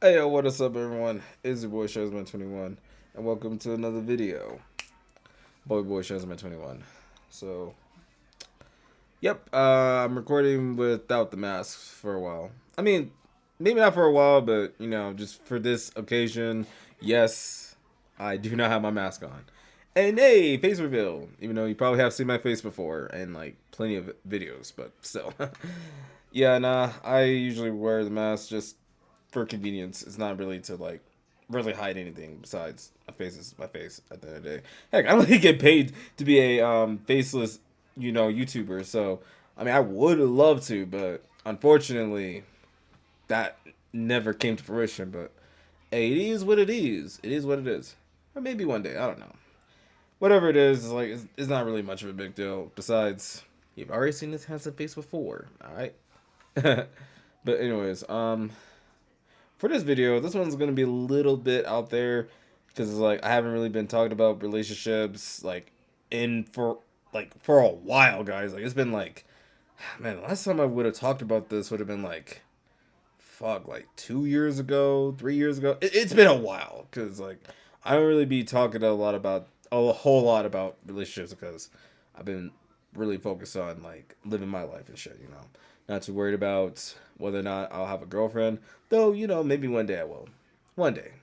Hey yo, what is up everyone? It's your boy Shazman21 and welcome to another video. Boy Shazman21. So, yep, I'm recording without the mask for a while. I mean, maybe not for a while, but just for this occasion, yes, I do not have my mask on. And hey, face reveal. Even though you probably have seen my face before and like plenty of videos, but still. Yeah, nah, I usually wear the mask just for convenience. It's not really to like really hide anything besides my face is my face at the end of the day. Heck, I don't really get paid to be a faceless, YouTuber. So I mean I would love to, but unfortunately that never came to fruition. But hey, it is what it is. It is what it is. Or maybe one day, I don't know. Whatever it is, like it's not really much of a big deal. Besides, you've already seen this handsome face before, alright? But anyways, for this video, this one's gonna be a little bit out there because it's like I haven't really been talking about relationships like in for a while, guys. Like it's been like, man, the last time I would have talked about this would have been like, fuck, like 2 years ago, 3 years ago. It's been a while because like I don't really be talking a whole lot about relationships because I've been really focused on like living my life and shit. Not too worried about whether or not I'll have a girlfriend. Though maybe one day I will. One day,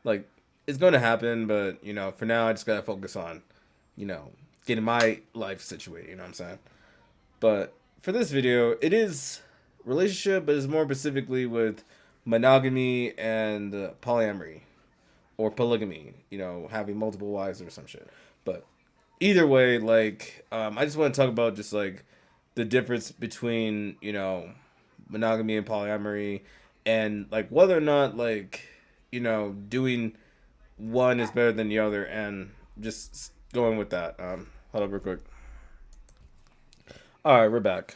like it's going to happen, but for now I just gotta focus on you know getting my life situated. You know what I'm saying? But for this video, it is relationship, but it's more specifically with monogamy and polyamory or polygamy. Having multiple wives or some shit. But either way, like I just want to talk about just like the difference between monogamy and polyamory, and like whether or not like doing one is better than the other, and just going with that. Hold up real quick. All right, we're back.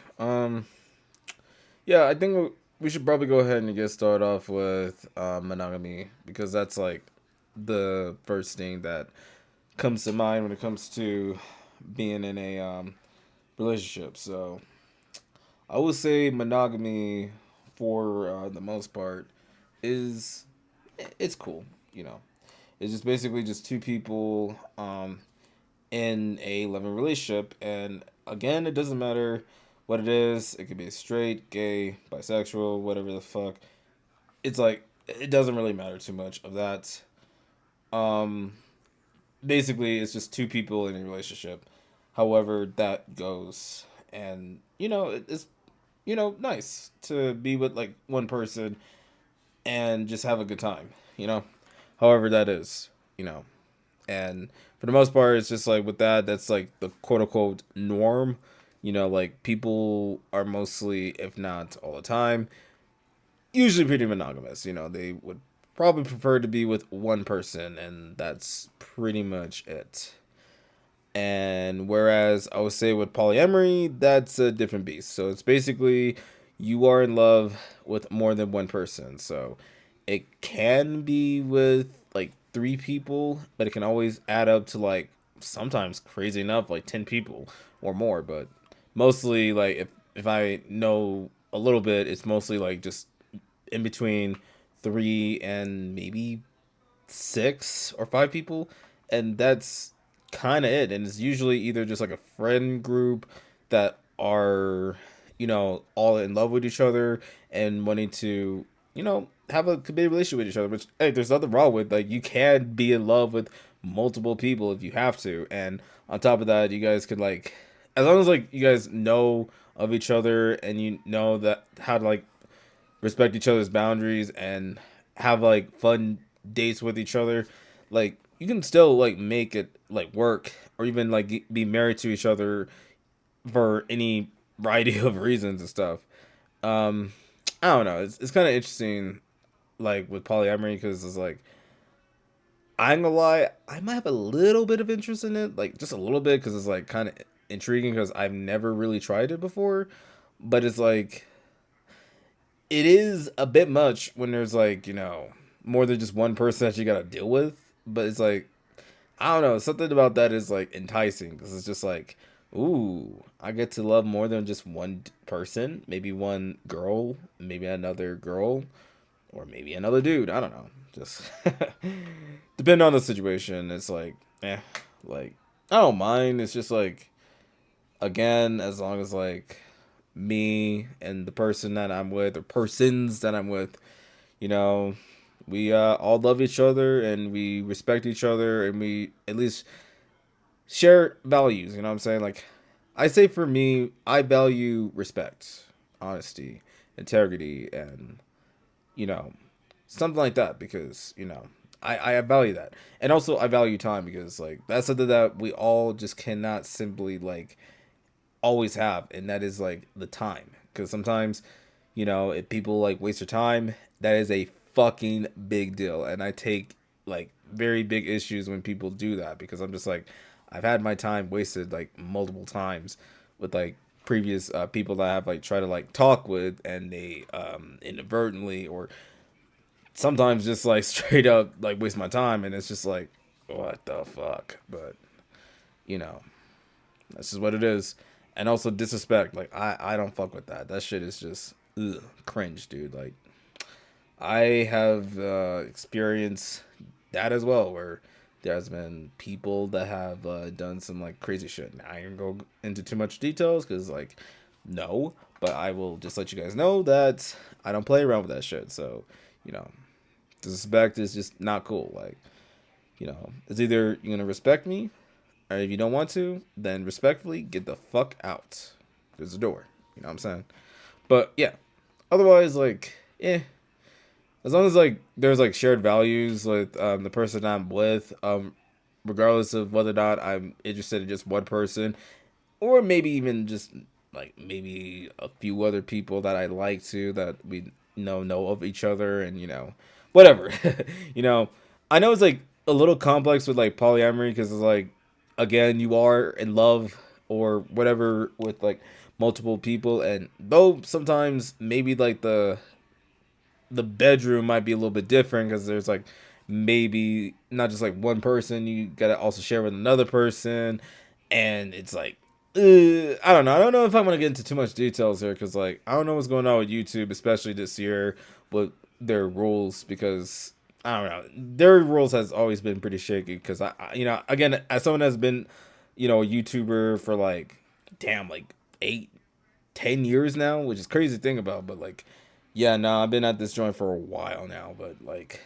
Yeah, I think we should probably go ahead and get started off with monogamy because that's like the first thing that comes to mind when it comes to being in a relationship. So I would say monogamy, for the most part, is it's cool. It's just basically just two people in a loving relationship, and again, it doesn't matter what it is. It could be straight, gay, bisexual, whatever the fuck. It's like it doesn't really matter too much of that. Um, Basically, it's just two people in a relationship. However, that goes, and it's nice to be with like one person and just have a good time. However that is. And for the most part, it's just like with that, that's like the quote unquote norm. Like people are mostly, if not all the time, usually pretty monogamous. They would probably prefer to be with one person, and that's pretty much it. And whereas I would say with polyamory, that's a different beast. So it's basically you are in love with more than one person. So it can be with like three people, but it can always add up to like sometimes crazy enough, like 10 people or more. But mostly, like if I know a little bit, it's mostly like just in between three and maybe 6 or 5 people, and that's kind of it. And it's usually either just like a friend group that are all in love with each other and wanting to have a committed relationship with each other, which hey, there's nothing wrong with. Like you can be in love with multiple people if you have to, and on top of that you guys could like, as long as like you guys know of each other and you know that how to like respect each other's boundaries and have like fun dates with each other, like you can still like make it like work, or even like be married to each other for any variety of reasons and stuff. um I don't know, it's kind of interesting like with polyamory because it's like I ain't gonna lie, I might have a little bit of interest in it, like just a little bit, because it's like kind of intriguing because I've never really tried it before. But it's like it is a bit much when there's like more than just one person that you gotta deal with. But it's like I don't know, something about that is like enticing because it's just like, ooh, I get to love more than just one person, maybe one girl, maybe another girl, or maybe another dude. I don't know. Just depending on the situation. It's like, like I don't mind. It's just like, again, as long as like me and the person that I'm with or persons that I'm with, you know, we all love each other and we respect each other and we at least share values. You know what I'm saying? Like, I say for me, I value respect, honesty, integrity, and you know, something like that because I value that, and also I value time because like that's something that we all just cannot simply like always have, and that is like the time. Because sometimes, if people like waste their time, that is a fucking big deal, and I take like very big issues when people do that because I'm just like, I've had my time wasted like multiple times with like previous people that I have like try to like talk with, and they inadvertently or sometimes just like straight up like waste my time, and it's just like, what the fuck. But you know this is what it is. And also disrespect. Like I don't fuck with that. That shit is just cringe, dude. Like I have experienced that as well, where there's been people that have done some like crazy shit. Now, I ain't gonna go into too much details because like no, but I will just let you guys know that I don't play around with that shit. So you know, disrespect is just not cool. Like it's either you're gonna respect me, or if you don't want to, then respectfully get the fuck out. There's a door. You know what I'm saying? But yeah, otherwise, like, as long as like there's like shared values with the person I'm with, regardless of whether or not I'm interested in just one person, or maybe even just like maybe a few other people that I like to that we know of each other, and whatever. you know I know it's like a little complex with like polyamory because it's like, again, you are in love or whatever with like multiple people, and though sometimes maybe like the bedroom might be a little bit different because there's like maybe not just like one person, you gotta also share with another person, and it's like I don't know. I don't know if I'm gonna get into too much details here because like I don't know what's going on with YouTube, especially this year with their rules, because I don't know, their rules has always been pretty shaky because again, as someone that's been a YouTuber for like damn like 8-10 years now, which is crazy to think about. But like, yeah, no, I've been at this joint for a while now. But like,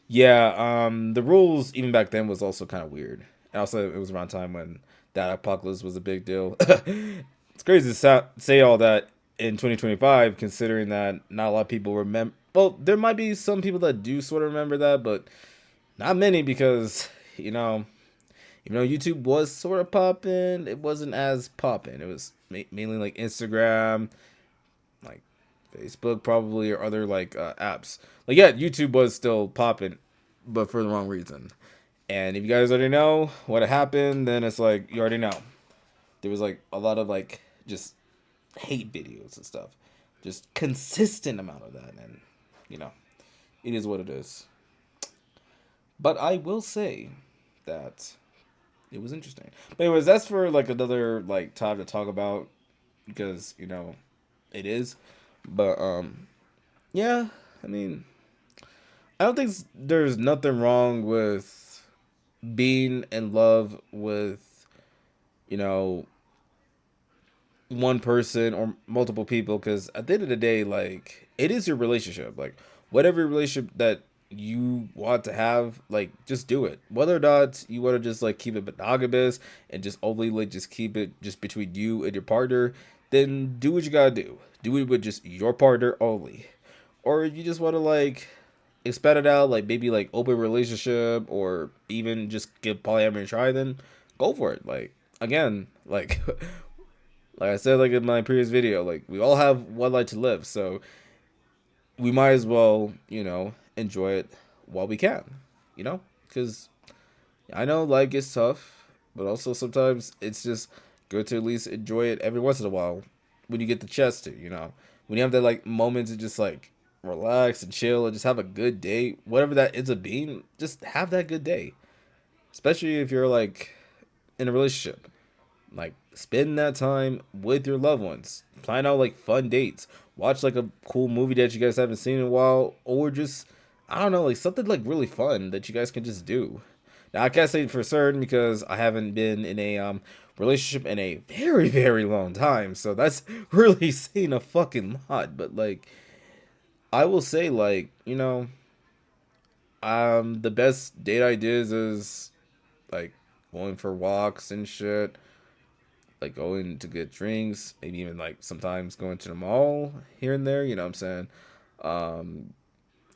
yeah, the rules even back then was also kind of weird. And also, it was around time when that apocalypse was a big deal. It's crazy to say all that in 2025, considering that not a lot of people remember. Well, there might be some people that do sort of remember that, but not many because you know even though YouTube was sort of popping, it wasn't as popping. It was mainly like Instagram, like Facebook probably, or other like apps. Like yeah, YouTube was still popping, but for the wrong reason. And if you guys already know what happened, then it's like you already know. There was like a lot of like just hate videos and stuff, just consistent amount of that, and you know, it is what it is. But I will say that it was interesting. But anyways, that's for like another like time to talk about because it is. But yeah, I mean, I don't think there's nothing wrong with being in love with you know one person or multiple people, because at the end of the day, like, it is your relationship. Like, whatever relationship that you want to have, like, just do it. Whether or not you want to just like keep it monogamous and just only like just keep it just between you and your partner, then do what you gotta do. Do it with just your partner only. Or if you just want to like expand it out, like maybe like open relationship, or even just give polyamory a try, then go for it. Like, again, like like I said, like in my previous video, like we all have one life to live, so we might as well, enjoy it while we can, because I know life gets tough, but also sometimes it's just good to at least enjoy it every once in a while when you get the chance to, when you have that like moment to just like relax and chill and just have a good day, whatever that ends up being, just have that good day, especially if you're like in a relationship. Like, spend that time with your loved ones. Plan out like fun dates. watch like a cool movie that you guys haven't seen in a while, or just I don't know, like something like really fun that you guys can just do. Now I can't say for certain because I haven't been in a relationship in a very very long time, so that's really saying a fucking lot. But like I will say, like the best date ideas is like going for walks and shit, like going to get drinks, maybe even like sometimes going to the mall here and there. You know what I'm saying? Um,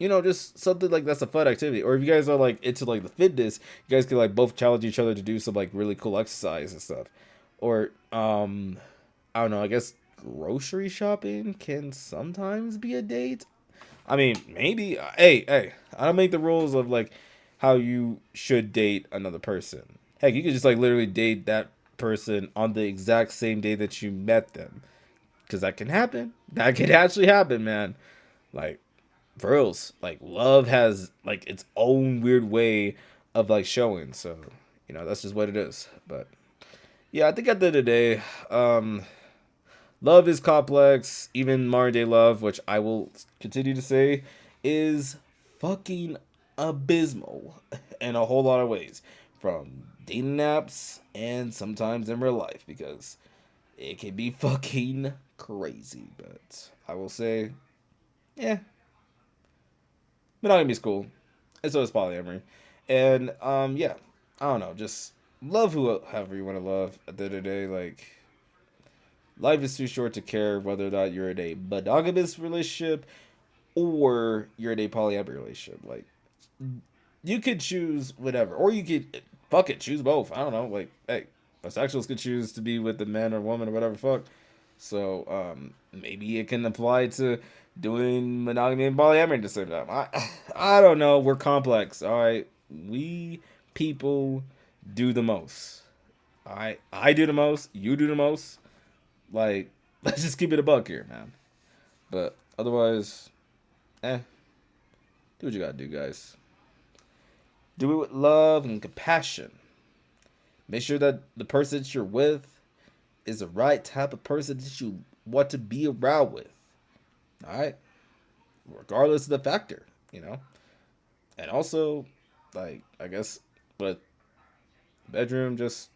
just something like that's a fun activity. Or if you guys are like into like the fitness, you guys can like both challenge each other to do some like really cool exercise and stuff. Or I don't know. I guess grocery shopping can sometimes be a date. I mean, maybe. Hey, I don't make the rules of like how you should date another person. Heck, you could just like literally date that person on the exact same day that you met them, because that can happen. That could actually happen, man. Like for reals, like love has like its own weird way of like showing. So that's just what it is. But yeah, I think at the end of the day, love is complex. Even modern day love, which I will continue to say, is fucking abysmal in a whole lot of ways. From dating apps and sometimes in real life, because it can be fucking crazy. But I will say, yeah, monogamy is cool. And so is polyamory. And yeah, I don't know, just love whoever you want to love at the end of the day. Like life is too short to care whether or not you're in a monogamous relationship or you're in a polyamorous relationship. Like, you could choose whatever, or you could fuck it, choose both. I don't know. Like, hey, bisexuals could choose to be with the man or woman or whatever fuck. So, maybe it can apply to doing monogamy and polyamory at the same time. I don't know. We're complex. All right, we people do the most. All right, I do the most. You do the most. Like, let's just keep it a buck here, man. But otherwise, do what you gotta do, guys. Do it with love and compassion. Make sure that the person that you're with is the right type of person that you want to be around with. All right, regardless of the factor. And also, like I guess, but bedroom just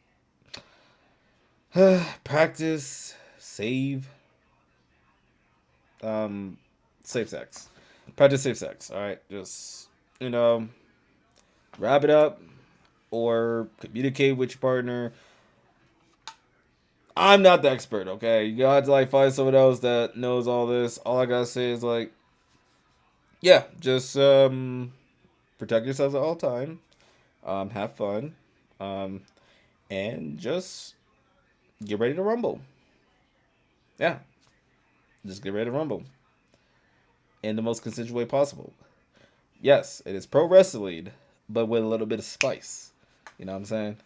practice, save, um, safe sex. Practice safe sex. All right, just you know, wrap it up or communicate with your partner. I'm not the expert, okay? You gotta have to like find someone else that knows all this. All I gotta say is like, yeah, just protect yourselves at all time. Have fun. Um, and just get ready to rumble. Yeah, just get ready to rumble in the most consensual way possible. Yes, it is pro wrestling, but with a little bit of spice. You know what I'm saying?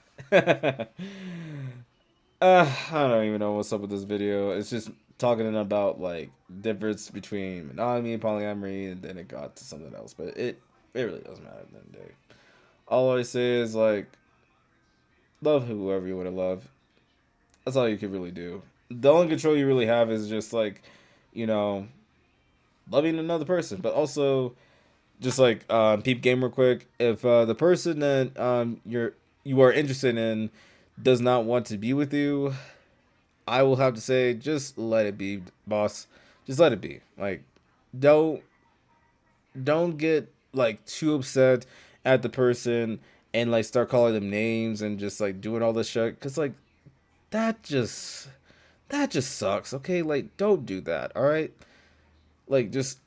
I don't even know what's up with this video. It's just talking about like difference between monogamy and polyamory, and then it got to something else. But it really doesn't matter at the end of the day. All I say is like love whoever you want to love. That's all you can really do. The only control you really have is just like, you know, loving another person, but also just like peep game real quick. If the person that you are interested in does not want to be with you, I will have to say, just let it be, boss. Just let it be. Like, don't don't get like too upset at the person and like start calling them names and just like doing all this shit. Cause like that just sucks. Okay, like don't do that. All right, like just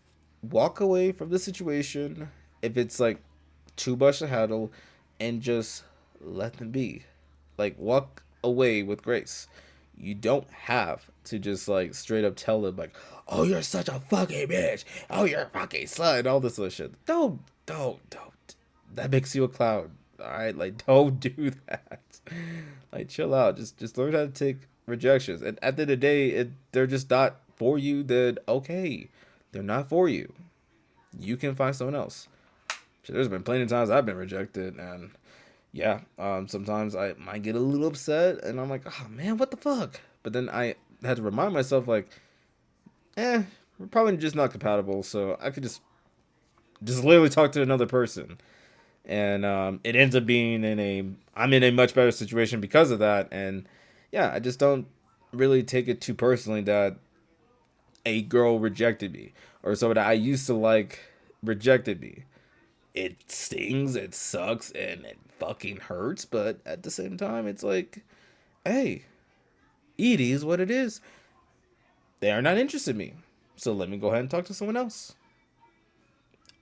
walk away from the situation if it's like too much to handle, and just let them be. Like walk away with grace. You don't have to just like straight up tell them like, "Oh, you're such a fucking bitch. Oh, you're a fucking slut." All this other shit. Don't. That makes you a clown. All right, like don't do that. Like chill out. Just learn how to take rejections. And at the end of the day, they're just not for you. Then okay, they're not for you. You can find someone else. So there's been plenty of times I've been rejected, and yeah, sometimes I might get a little upset, and I'm like, oh man, what the fuck? But then I had to remind myself, like, eh, we're probably just not compatible. So I could just literally talk to another person, and it ends up being I'm in a much better situation because of that. And yeah, I just don't really take it too personally that a girl rejected me or someone that I used to like rejected me. It stings, it sucks, and it fucking hurts. But at the same time, it's like, hey, it is what it is. They are not interested in me. So let me go ahead and talk to someone else.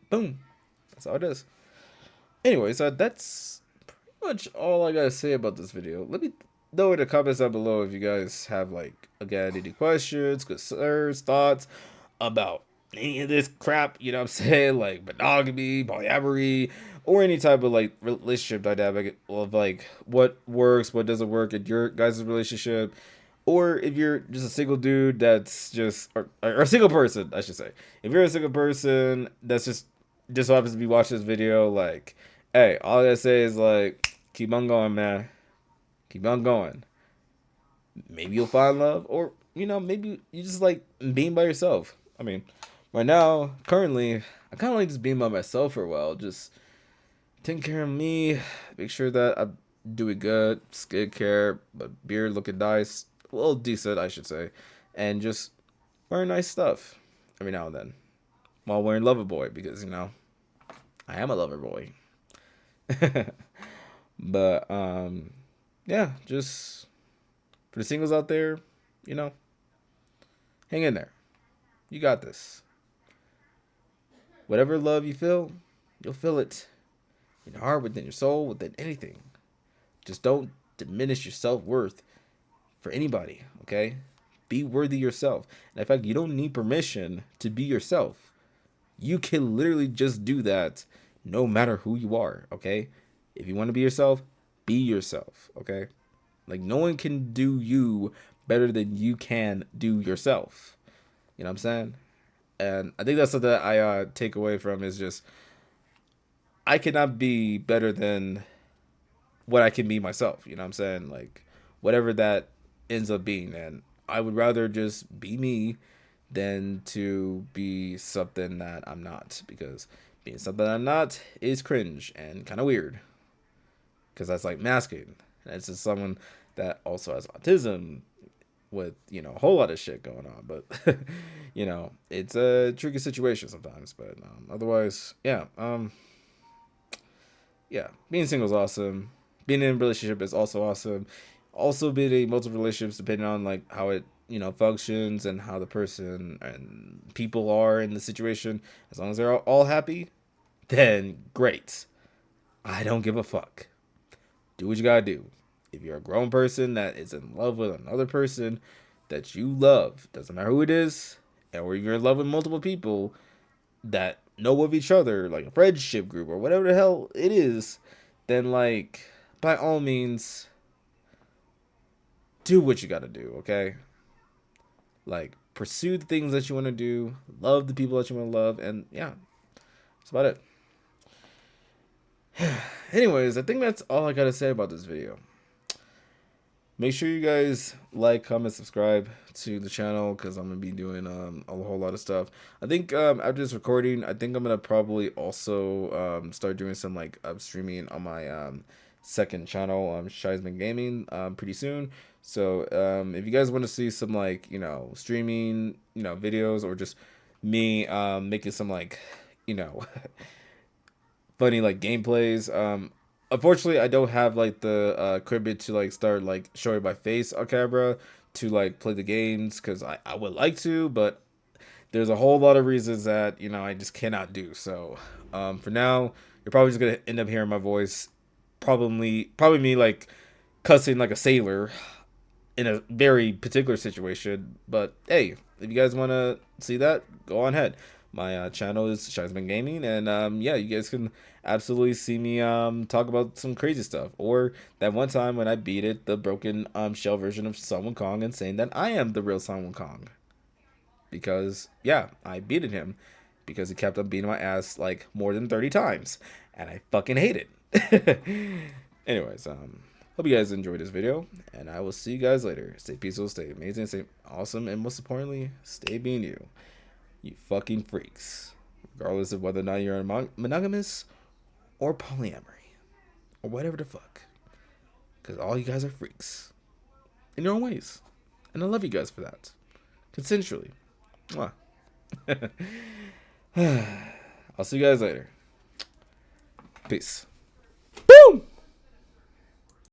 Boom. That's how it is. Anyways, that's pretty much all I gotta say about this video. Let me know in the comments down below if you guys have, like, again, any questions, concerns, thoughts about any of this crap, you know what I'm saying? Like monogamy, polyamory, or any type of like relationship dynamic of like what works, what doesn't work in your guys' relationship. Or if you're just a single dude that's or a single person, I should say. If you're a single person that's just so happens to be watching this video, like, hey, all I gotta say is like, keep on going, man. Keep on going. Maybe you'll find love, or maybe you just like being by yourself. I mean, right now, currently, I kind of like just being by myself for a while, just taking care of me, make sure that I'm doing good, skincare, my beard looking nice, well, decent, I should say, and just wearing nice stuff every now and then, while wearing Lover Boy, because I am a lover boy. But yeah, just for the singles out there, you know, hang in there. You got this. Whatever love you feel, you'll feel it in your heart, within your soul, within anything. Just don't diminish your self-worth for anybody, okay? Be worthy yourself. And in fact, you don't need permission to be yourself. You can literally just do that no matter who you are, okay? If you want to be yourself, okay? Like, no one can do you better than you can do yourself. You know what I'm saying? And I think that's something that I take away from is just, I cannot be better than what I can be myself. You know what I'm saying? Like, whatever that ends up being. And I would rather just be me than to be something that I'm not. Because being something I'm not is cringe and kind of weird. Because that's like masking. And it's just someone that also has autism with, a whole lot of shit going on. But, it's a tricky situation sometimes. But otherwise, yeah. Yeah, being single is awesome. Being in a relationship is also awesome. Also, being in multiple relationships, depending on like how it functions and how the person and people are in the situation. As long as they're all happy, then great. I don't give a fuck. Do what you gotta do. If you're a grown person that is in love with another person that you love, doesn't matter who it is, or you're in love with multiple people that know of each other, like a friendship group or whatever the hell it is, then like by all means do what you gotta do, okay? Like pursue the things that you want to do, love the people that you want to love, and yeah, that's about it. Anyways, I think that's all I gotta say about this video. Make sure you guys like, comment, subscribe to the channel because I'm gonna be doing a whole lot of stuff. I think after this recording, I think I'm gonna probably also start doing some like streaming on my second channel, Shiesman Gaming, pretty soon. So if you guys want to see some like streaming videos, or just me making some like funny like gameplays. Unfortunately, I don't have like the equipment to like start like showing my face on camera to like play the games, because I would like to, but there's a whole lot of reasons that I just cannot do. So for now, you're probably just gonna end up hearing my voice, probably me like cussing like a sailor in a very particular situation. But hey, if you guys want to see that, go on ahead. My channel is Shiesman Gaming, and yeah, you guys can absolutely see me talk about some crazy stuff, or that one time when I beat it the broken shell version of Sun Wukong and saying that I am the real Sun Wukong, because yeah, I beated him because he kept on beating my ass like more than 30 times, and I fucking hate it. Anyways, hope you guys enjoyed this video, and I will see you guys later. Stay peaceful, stay amazing, stay awesome, and most importantly, stay being you. You fucking freaks. Regardless of whether or not you're monogamous or polyamory or whatever the fuck. Because all you guys are freaks in your own ways. And I love you guys for that. Consensually. Mwah. I'll see you guys later. Peace.